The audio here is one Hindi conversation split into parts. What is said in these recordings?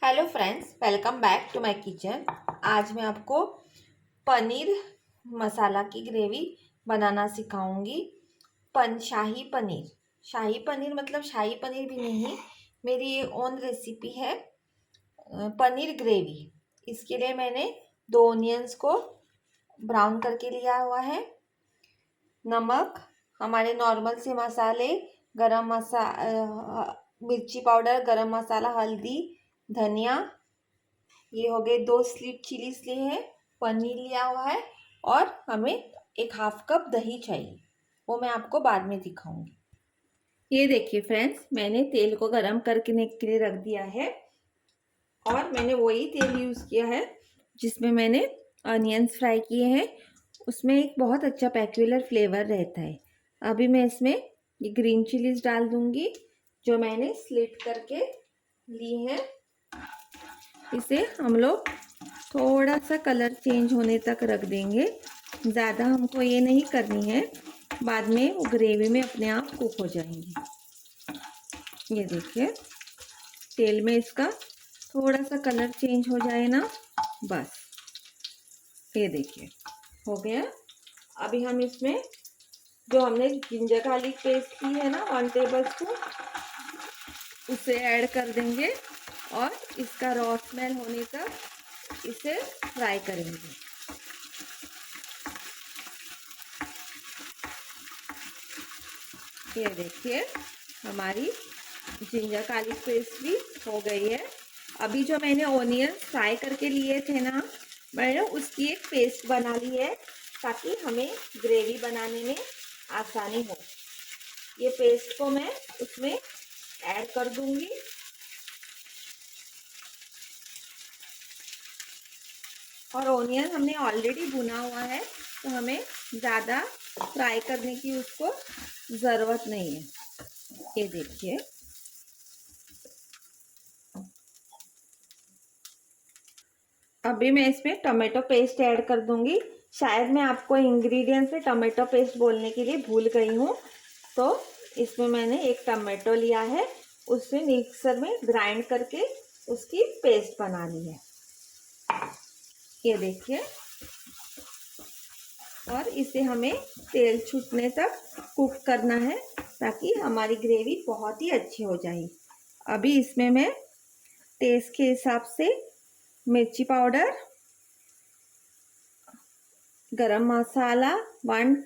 Hello friends, welcome back to my kitchen. आज मैं आपको पनीर मसाला की ग्रेवी बनाना सिखाऊंगी। शाही पनीर मतलब शाही पनीर भी नहीं, मेरी ये ओन रेसिपी है। पनीर ग्रेवी। इसके लिए मैंने 2 ऑनियंस को ब्राउन करके लिया हुआ है। नमक, हमारे नॉर्मल से मसाले, गरम मिर्ची पाउडर, गरम मसाला, हल्दी, धनिया। ये हो गए 2 स्लिट चिलीज लिए हैं, पनीर लिया हुआ है और हमें एक हाफ कप दही चाहिए। वो मैं आपको बाद में दिखाऊंगी। ये देखिए फ्रेंड्स, मैंने तेल को गरम करने के लिए रख दिया है और मैंने वही तेल यूज़ किया है जिसमें मैंने अनियंस फ्राई किए हैं। उसमें एक बहुत अच्छा पेक्यूलर फ्लेवर रहता है। अभी मैं इसमें ये ग्रीन चिलीज डाल दूंगी जो मैंने स्लिट करके ली है। इसे हम लोग थोड़ा सा कलर चेंज होने तक रख देंगे। ज़्यादा हमको ये नहीं करनी है, बाद में वो ग्रेवी में अपने आप कुक हो जाएंगी। ये देखिए, तेल में इसका थोड़ा सा कलर चेंज हो जाए ना, बस। ये देखिए, हो गया। अभी हम इसमें जो हमने जिंजर गार्लिक पेस्ट की है ना, 1 टेबल स्पून, उसे ऐड कर देंगे और इसका रॉ स्मेल होने तक इसे फ्राई करेंगे। ये देखिए, हमारी जिंजर गार्लिक पेस्ट भी हो गई है। अभी जो मैंने ओनियन फ्राई करके लिए थे ना, मैंने उसकी एक पेस्ट बना ली है ताकि हमें ग्रेवी बनाने में आसानी हो। ये पेस्ट को मैं उसमें ऐड कर दूंगी। और ओनियन हमने ऑलरेडी भुना हुआ है, तो हमें ज़्यादा फ्राई करने की उसको ज़रूरत नहीं है। ये देखिए, अभी मैं इसमें टमाटो पेस्ट ऐड कर दूंगी। शायद मैं आपको इंग्रेडिएंट्स में टमाटो पेस्ट बोलने के लिए भूल गई हूँ। तो इसमें मैंने एक टमाटो लिया है, उसे मिक्सर में ग्राइंड करके उसकी पेस्ट बना ली है। ये देखिए, और इसे हमें तेल छूटने तक कुक करना है ताकि हमारी ग्रेवी बहुत ही अच्छी हो जाए। अभी इसमें मैं टेस्ट के हिसाब से मिर्ची पाउडर, गरम मसाला 1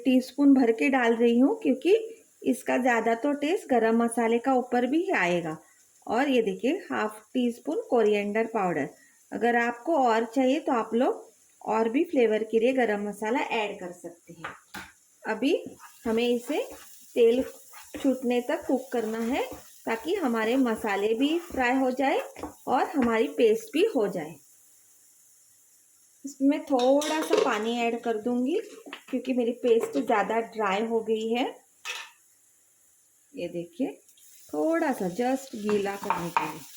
टीस्पून भर के डाल रही हूँ, क्योंकि इसका ज़्यादा तो टेस्ट गरम मसाले का ऊपर भी आएगा। और ये देखिए, half tea spoon coriander powder. अगर आपको और चाहिए तो आप लोग और भी फ्लेवर के लिए गरम मसाला ऐड कर सकते हैं। अभी हमें इसे तेल छूटने तक कुक करना है ताकि हमारे मसाले भी फ्राई हो जाए और हमारी पेस्ट भी हो जाए। इसमें थोड़ा सा पानी ऐड कर दूंगी क्योंकि मेरी पेस्ट ज़्यादा ड्राई हो गई है। ये देखिए, थोड़ा सा जस्ट गीला करने के लिए।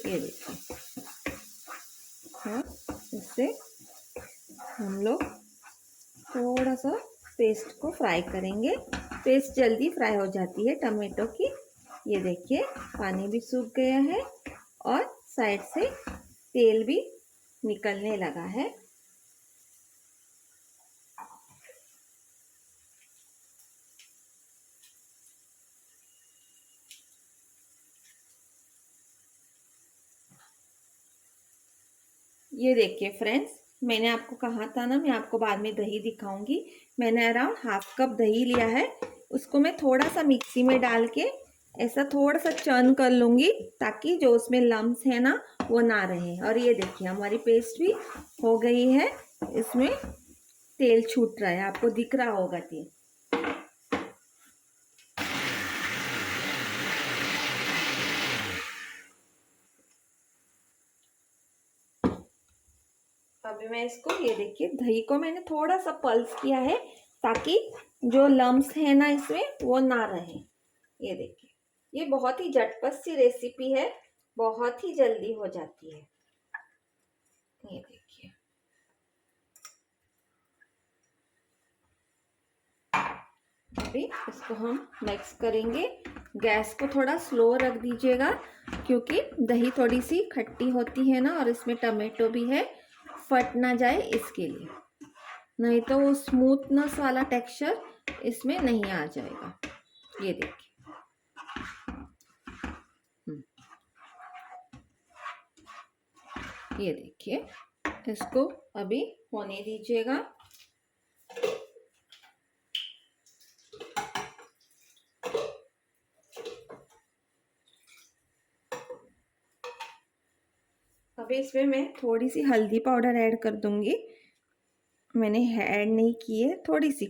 ये देखिए, हाँ, इससे हम लोग थोड़ा सा पेस्ट को फ्राई करेंगे। पेस्ट जल्दी फ्राई हो जाती है टमाटो की। ये देखिए, पानी भी सूख गया है और साइड से तेल भी निकलने लगा है। ये देखिए फ्रेंड्स, मैंने आपको कहा था ना, मैं आपको बाद में दही दिखाऊंगी। मैंने अराउंड हाफ कप दही लिया है। उसको मैं थोड़ा सा मिक्सी में डाल के ऐसा थोड़ा सा चर्न कर लूँगी ताकि जो उसमें लम्स है ना, वो ना रहे। और ये देखिए, हमारी पेस्ट भी हो गई है। इसमें तेल छूट रहा है, आपको दिख रहा होगा तेल। अभी मैं इसको, ये देखिए, दही को मैंने थोड़ा सा पल्स किया है ताकि जो लम्स है ना इसमें, वो ना रहे। ये देखिए, ये बहुत ही झटपट सी रेसिपी है, बहुत ही जल्दी हो जाती है। ये देखिए, अभी इसको हम मिक्स करेंगे। गैस को थोड़ा स्लो रख दीजिएगा क्योंकि दही थोड़ी सी खट्टी होती है ना, और इसमें टमाटो भी है, फट ना जाए इसके लिए, नहीं तो वो स्मूथनेस वाला टेक्सचर इसमें नहीं आ जाएगा। ये देखिए, ये देखिए, इसको अभी होने दीजिएगा। अभी इसमें मैं थोड़ी सी हल्दी पाउडर ऐड कर दूंगी। मैंने ऐड नहीं की है, थोड़ी सी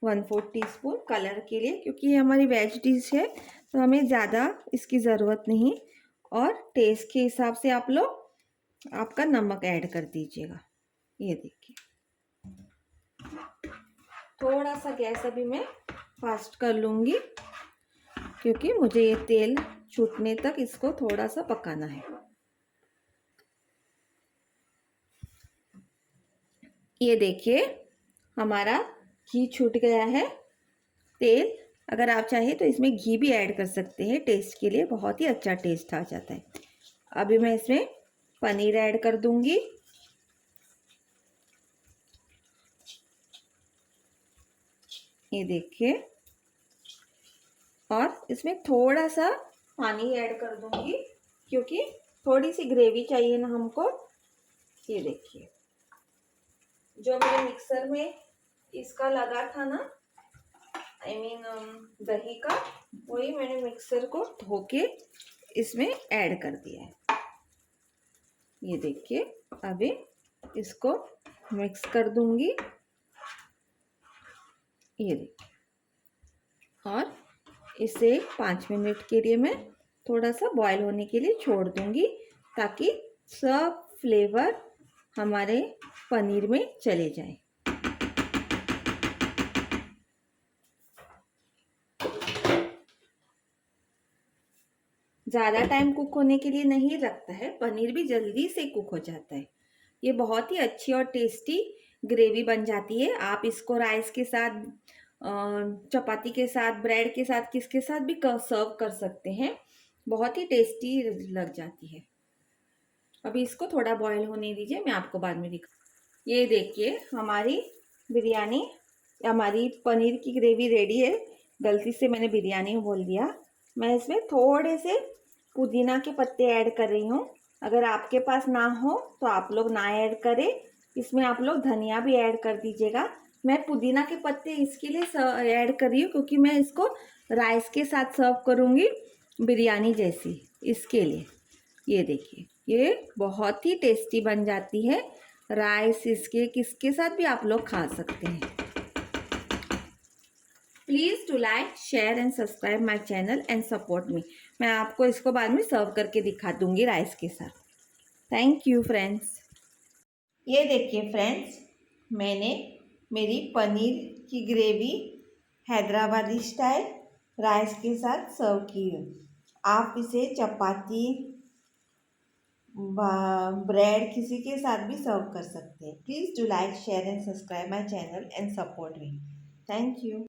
1/4 टीस्पून कलर के लिए, क्योंकि ये हमारी वेज डिश है तो हमें ज़्यादा इसकी ज़रूरत नहीं। और टेस्ट के हिसाब से आप लोग आपका नमक ऐड कर दीजिएगा। ये देखिए, थोड़ा सा गैस अभी मैं फास्ट कर लूँगी क्योंकि मुझे ये तेल छूटने तक इसको थोड़ा सा पकाना है। ये देखिए, हमारा घी छूट गया है। तेल, अगर आप चाहें तो इसमें घी भी ऐड कर सकते हैं, टेस्ट के लिए बहुत ही अच्छा टेस्ट आ जाता है। अभी मैं इसमें पनीर ऐड कर दूंगी। ये देखिए, और इसमें थोड़ा सा पानी ऐड कर दूंगी क्योंकि थोड़ी सी ग्रेवी चाहिए ना हमको। ये देखिए, जो मेरे मिक्सर में इसका लगा था ना, दही का, वही मैंने मिक्सर को धो के इसमें ऐड कर दिया है। ये देखिए, अभी इसको मिक्स कर दूंगी। ये देखिए, और इसे 5 मिनट के लिए मैं थोड़ा सा बॉईल होने के लिए छोड़ दूंगी ताकि सब फ्लेवर हमारे पनीर में चले जाए। ज़्यादा टाइम कुक होने के लिए नहीं रखता है, पनीर भी जल्दी से कुक हो जाता है। ये बहुत ही अच्छी और टेस्टी ग्रेवी बन जाती है। आप इसको राइस के साथ, चपाती के साथ, ब्रेड के साथ, किसके साथ भी सर्व कर सकते हैं। बहुत ही टेस्टी लग जाती है। अभी इसको थोड़ा बॉईल होने दीजिए, मैं आपको बाद में दिखा। ये देखिए, हमारी बिरयानी, हमारी पनीर की ग्रेवी रेडी है। गलती से मैंने बिरयानी बोल दिया। मैं इसमें थोड़े से पुदीना के पत्ते ऐड कर रही हूँ। अगर आपके पास ना हो तो आप लोग ना ऐड करें, इसमें आप लोग धनिया भी ऐड कर दीजिएगा। मैं पुदीना के पत्ते इसके लिए ऐड कर रही हूँ क्योंकि मैं इसको राइस के साथ सर्व करूँगी, बिरयानी जैसी, इसके लिए। ये देखिए, ये बहुत ही टेस्टी बन जाती है। राइस इसके किसके साथ भी आप लोग खा सकते हैं। Please to like, share and subscribe my channel and support me. मैं आपको इसको बाद में सर्व करके दिखा दूंगी राइस के साथ। Thank you friends. ये देखिए फ्रेंड्स, मैंने मेरी पनीर की ग्रेवी हैदराबादी स्टाइल राइस के साथ सर्व की है। आप इसे चपाती, ब्रेड, किसी के साथ भी सर्व कर सकते हैं। Please do like, share and subscribe my channel and support me. Thank you.